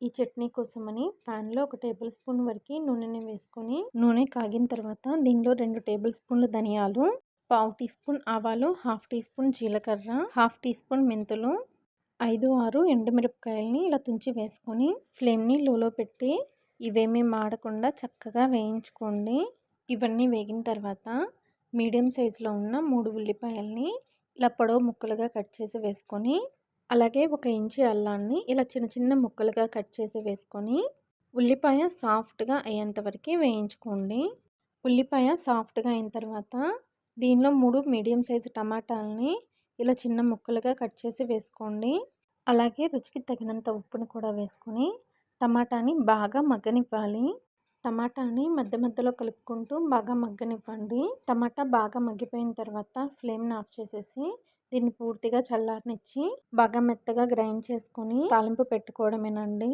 ఈ చట్నీ కోసమని ప్యాన్లో 1 టేబుల్ స్పూన్ వరకు నూనెని వేసుకొని నూనె కాగిన తర్వాత దీనిలో 2 టేబుల్ స్పూన్లు ధనియాలు, 1/2 టీ స్పూన్ ఆవాలు, 1/2 టీ స్పూన్ జీలకర్ర, 1/2 టీ స్పూన్ మెంతులు, 5-6 ఎండుమిరపకాయలని ఇలా తుంచి వేసుకొని ఫ్లేమ్ని లోలో పెట్టి ఇవేమీ మాడకుండా చక్కగా వేయించుకోండి. ఇవన్నీ వేగిన తర్వాత మీడియం సైజులో ఉన్న 3 ఉల్లిపాయల్ని ఇలా పొడవు ముక్కలుగా కట్ చేసి వేసుకొని, అలాగే 1 ఇంచు అల్లాన్ని ఇలా చిన్న చిన్న ముక్కలుగా కట్ చేసి వేసుకొని ఉల్లిపాయ సాఫ్ట్గా అయ్యేంత వరకు వేయించుకోండి. ఉల్లిపాయ సాఫ్ట్గా అయిన తర్వాత దీనిలో 3 మీడియం సైజు టమాటాలని ఇలా చిన్న ముక్కలుగా కట్ చేసి వేసుకోండి. అలాగే రుచికి తగినంత ఉప్పును కూడా వేసుకొని టమాటాని బాగా మగ్గనివ్వాలి. టమాటాని మధ్య మధ్యలో కలుపుకుంటూ బాగా మగ్గనివ్వండి. టమాటా బాగా మగ్గిపోయిన తర్వాత ఫ్లేమ్ని ఆఫ్ చేసేసి దీన్ని పూర్తిగా చల్లారనిచ్చి బాగా మెత్తగా గ్రైండ్ చేసుకొని తాలింపు పెట్టుకోవడమేనండి.